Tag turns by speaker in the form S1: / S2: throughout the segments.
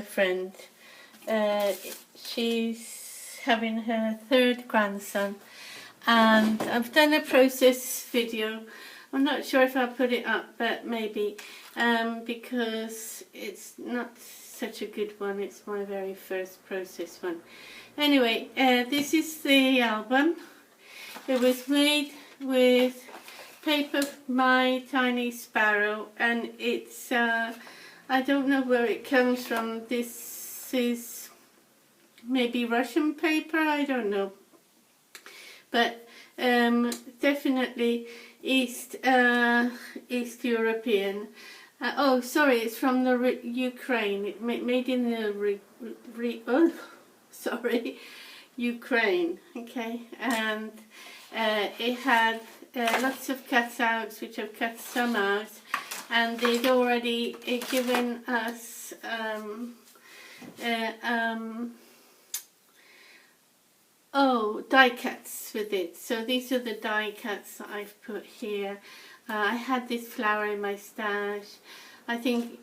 S1: friend. She's having her third grandson, and I've done a process video. I'm not sure if I'll put it up, but maybe, because it's not such a good one. It's my very first process one. Anyway, this is the album. It was made with paper, My Tiny Sparrow, and it's, I don't know where it comes from. This is maybe Russian paper, I don't know. But definitely East European. Oh, sorry, it's from the Ukraine. It made in the Ukraine. Okay, and it had lots of cutouts, which I've cut some out, and they'd already given us die cuts with it. So these are the die cuts that I've put here. I had this flower in my stash. I think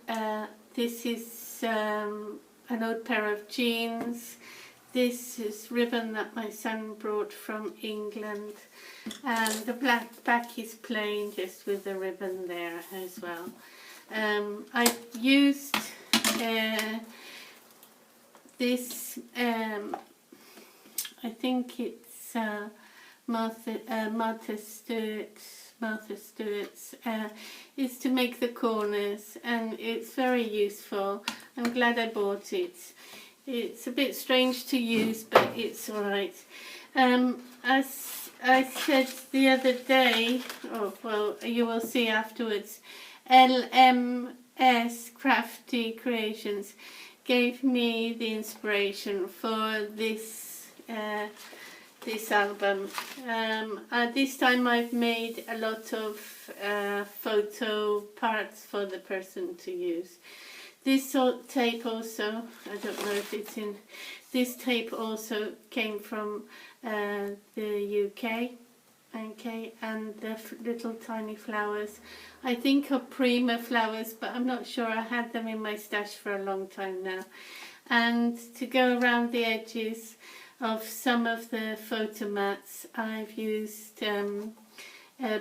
S1: this is an old pair of jeans. This is ribbon that my son brought from England, and the black back is plain, just with the ribbon there as well. I used this, I think it's Martha Stewart's, is to make the corners, and it's very useful. I'm glad I bought it. It's a bit strange to use, but it's alright. As I said the other day, oh well, you will see afterwards, LMS Crafty Creations gave me the inspiration for this this album. This time I've made a lot of photo parts for the person to use. This tape also, I don't know if it's in, this tape also came from the UK, okay, and the little tiny flowers, I think are Prima flowers, but I'm not sure. I had them in my stash for a long time now. And to go around the edges of some of the photo mats, I've used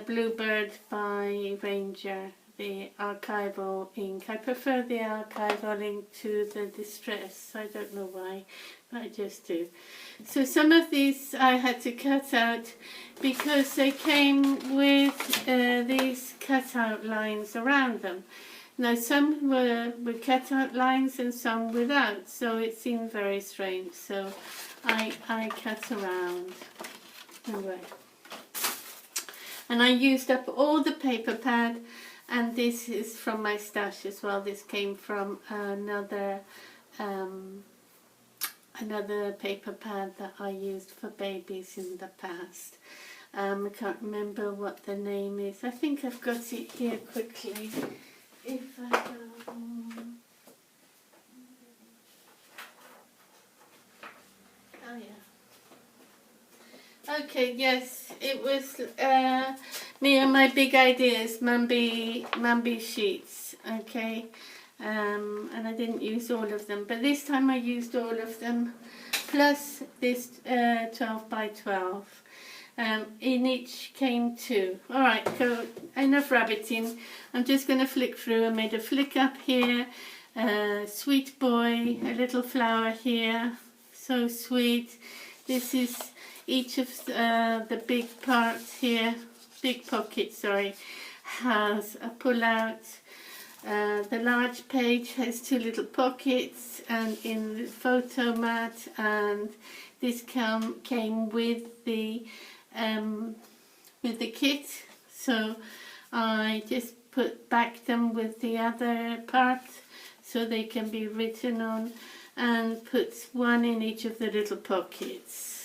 S1: Bluebird by Ranger, the archival ink. I prefer the archival ink to the distress. I don't know why, but I just do. So some of these I had to cut out because they came with these cutout lines around them. Now some were with cutout lines and some without, so it seemed very strange. So I cut around. Anyway. And I used up all the paper pad. And this is from my stash as well. This came from another paper pad that I used for babies in the past. I can't remember what the name is. I think I've got it here quickly. If I go... Oh yeah. Okay, yes, it was me and my big ideas, Mambi sheets, okay, and I didn't use all of them, but this time I used all of them, plus this 12 by 12, in each came two. Alright, so enough rabbiting. I'm just going to flick through. I made a flick up here, sweet boy, a little flower here, so sweet. This is each of the big parts here, big pocket, sorry, has a pull out. The large page has two little pockets, and in the photo mat, and this came with the kit, so I just backed them with the other part so they can be written on, and put one in each of the little pockets.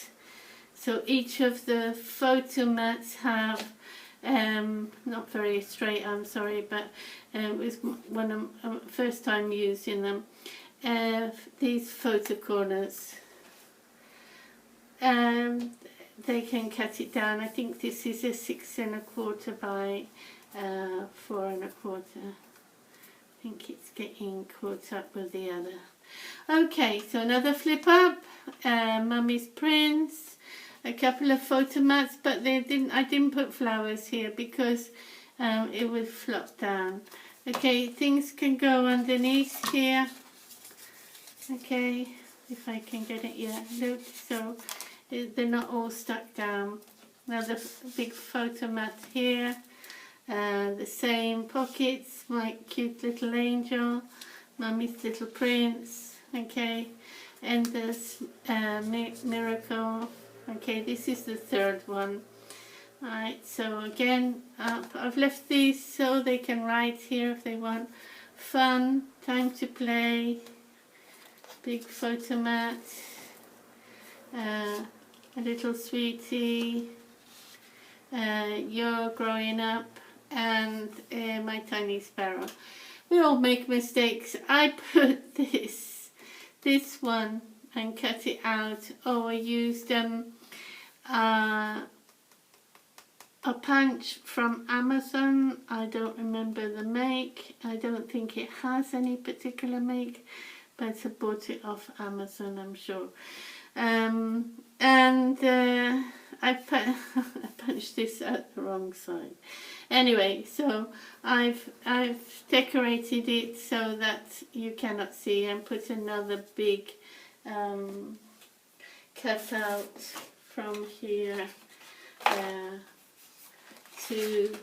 S1: So each of the photo mats have, not very straight, I'm sorry, but it was when I'm first time using them, these photo corners. They can cut it down. I think this is a 6 1/4 by 4 1/4. I think it's getting caught up with the other. Okay, so another flip up, Mummy's prints, a couple of photo mats, but I didn't put flowers here because it would flop down. Okay, things can go underneath here. Okay, if I can get it, yeah, look, so they're not all stuck down. Another big photo mat here. The same pockets, my cute little angel, Mummy's little prince, okay, and this miracle, okay, this is the third one. Alright, so again, I've left these so they can write here if they want. Fun, time to play, big photo mat, a little sweetie, you're growing up, and my tiny sparrow. We all make mistakes. I put this one and cut it out. Oh, I used a punch from Amazon. I don't remember the make. I don't think it has any particular make, but I bought it off Amazon, I'm sure. I punched this at the wrong side. Anyway, so I've decorated it so that you cannot see, and put another big cutout from here to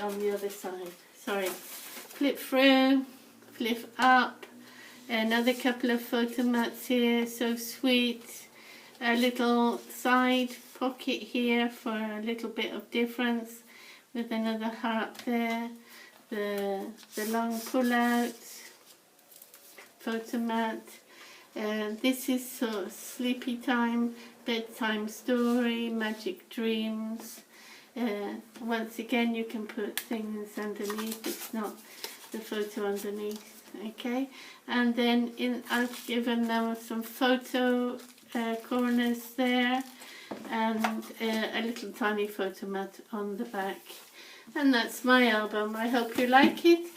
S1: on the other side. Sorry. Flip through, flip up. Another couple of photo mats here, so sweet. A little side pocket here for a little bit of difference, with another heart there. The long pull out photo mat. This is sort of sleepy time, bedtime story, magic dreams. Once again, you can put things underneath. It's not the photo underneath. Okay, and then I've given them some photo corners there, and a little tiny photo mat on the back. And that's my album. I hope you like it.